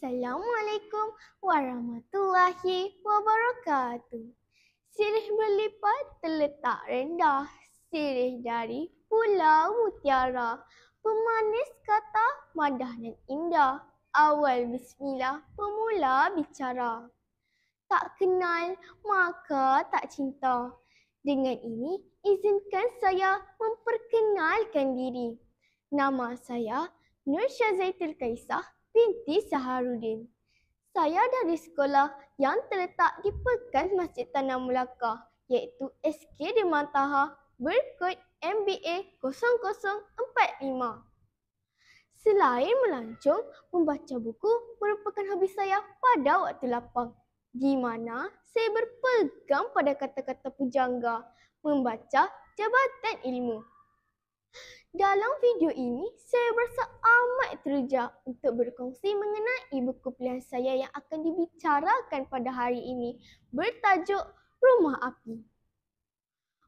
Assalamualaikum warahmatullahi wabarakatuh. Sirih berlipat terletak rendah, sirih dari Pulau Mutiara. Pemanis kata madah dan indah, awal bismillah pemula bicara. Tak kenal maka tak cinta. Dengan ini izinkan saya memperkenalkan diri. Nama saya Nur Syazaitul Kaisah binti Saharudin. Saya dari sekolah yang terletak di Pekan Masjid Tanah Melaka iaitu SK Dewan Taha berkod MBA 0045. Selain melancong, membaca buku merupakan hobi saya pada waktu lapang, di mana saya berpegang pada kata-kata pujangga, membaca jabatan ilmu. Dalam video ini, saya berasa amat teruja untuk berkongsi mengenai buku pilihan saya yang akan dibicarakan pada hari ini bertajuk Rumah Api.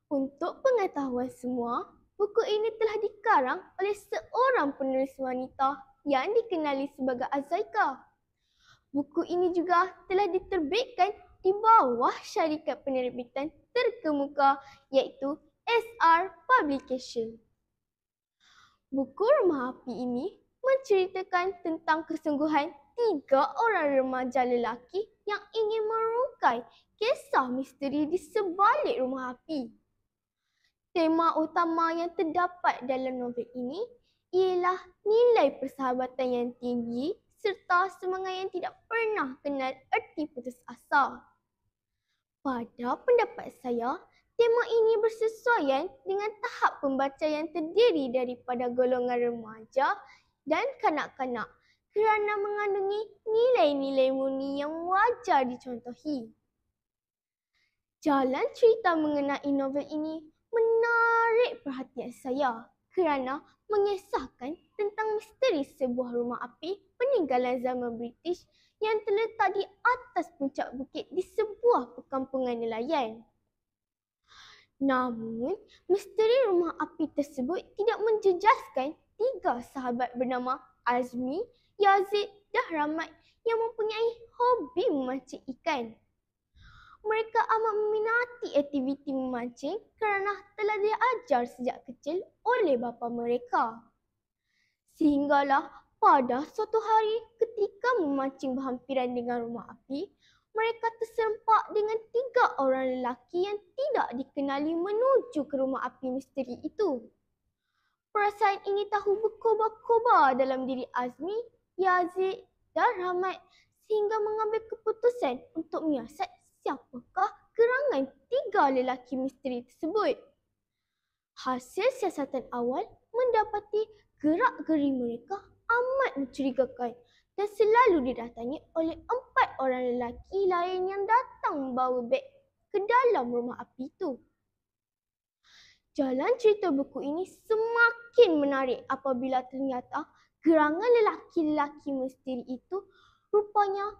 Untuk pengetahuan semua, buku ini telah dikarang oleh seorang penulis wanita yang dikenali sebagai Azaika. Buku ini juga telah diterbitkan di bawah syarikat penerbitan terkemuka iaitu SR Publication. Buku Rumah Api ini menceritakan tentang kesungguhan 3 orang remaja lelaki yang ingin merungkai kisah misteri di sebalik rumah api. Tema utama yang terdapat dalam novel ini ialah nilai persahabatan yang tinggi serta semangat yang tidak pernah kenal erti putus asa. Pada pendapat saya, tema ini bersesuaian dengan tahap pembaca yang terdiri daripada golongan remaja dan kanak-kanak kerana mengandungi nilai-nilai murni yang wajar dicontohi. Jalan cerita mengenai novel ini menarik perhatian saya kerana mengisahkan tentang misteri sebuah rumah api peninggalan zaman British yang terletak di atas puncak bukit di sebuah perkampungan nelayan. Namun, misteri rumah api tersebut tidak menjejaskan 3 sahabat bernama Azmi, Yazid dan Rahmat yang mempunyai hobi memancing ikan. Mereka amat meminati aktiviti memancing kerana telah diajar sejak kecil oleh bapa mereka. Sehinggalah pada suatu hari ketika memancing berhampiran dengan rumah api, mereka terserempak dengan 3 orang lelaki yang tidak dikenali menuju ke rumah api misteri itu. Perasaan ini tahu berkobar-kobar dalam diri Azmi, Yazid dan Rahmat sehingga mengambil keputusan untuk menyiasat siapakah gerangan 3 lelaki misteri tersebut. Hasil siasatan awal mendapati gerak-geri mereka amat mencurigakan dan selalu didatangi oleh 4 orang lelaki lain yang datang membawa beg ke dalam rumah api itu. Jalan cerita buku ini semakin menarik apabila ternyata gerangan lelaki-lelaki misteri itu rupanya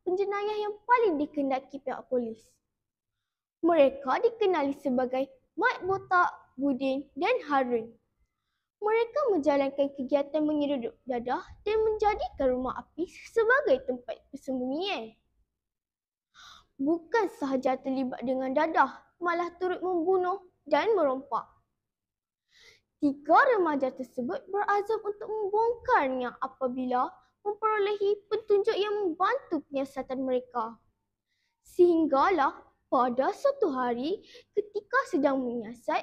penjenayah yang paling dikehendaki pihak polis. Mereka dikenali sebagai Mat Botak, Budin dan Harun. Mereka menjalankan kegiatan menyeruduk dadah dan menjadikan rumah api sebagai tempat persembunyian. Bukan sahaja terlibat dengan dadah, malah turut membunuh dan merompak. 3 remaja tersebut berazam untuk membongkarnya apabila memperolehi petunjuk yang membantu penyiasatan mereka. Sehinggalah pada suatu hari ketika sedang menyiasat,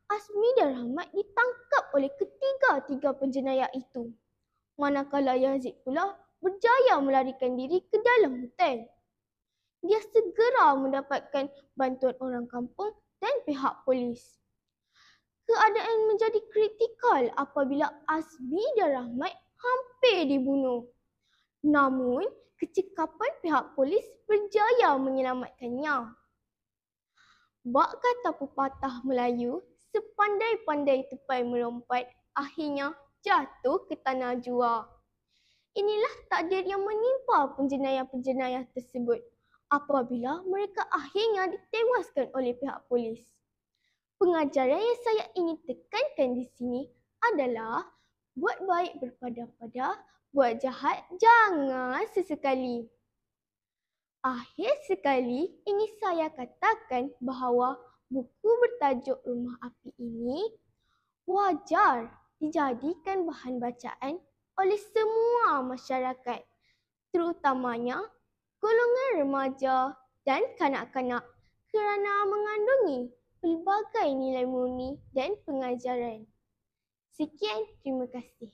Azmi dan Rahmat ditangkap oleh ketiga-tiga penjenayah itu. Manakala Yazid pula berjaya melarikan diri ke dalam hutan. Dia segera mendapatkan bantuan orang kampung dan pihak polis. Keadaan menjadi kritikal apabila Azmi dan Rahmat hampir dibunuh. Namun, kecekapan pihak polis berjaya menyelamatkannya. Bak kata pepatah Melayu, sepandai-pandai tupai melompat, akhirnya jatuh ke tanah jua. Inilah takdir yang menimpa penjenayah-penjenayah tersebut apabila mereka akhirnya ditewaskan oleh pihak polis. Pengajaran yang saya ingin tekankan di sini adalah Buat baik berpada-pada, buat jahat jangan sesekali. Akhir sekali, ingin saya katakan bahawa buku bertajuk Rumah Api ini wajar dijadikan bahan bacaan oleh semua masyarakat, terutamanya golongan remaja dan kanak-kanak kerana mengandungi pelbagai nilai murni dan pengajaran. Sekian, terima kasih.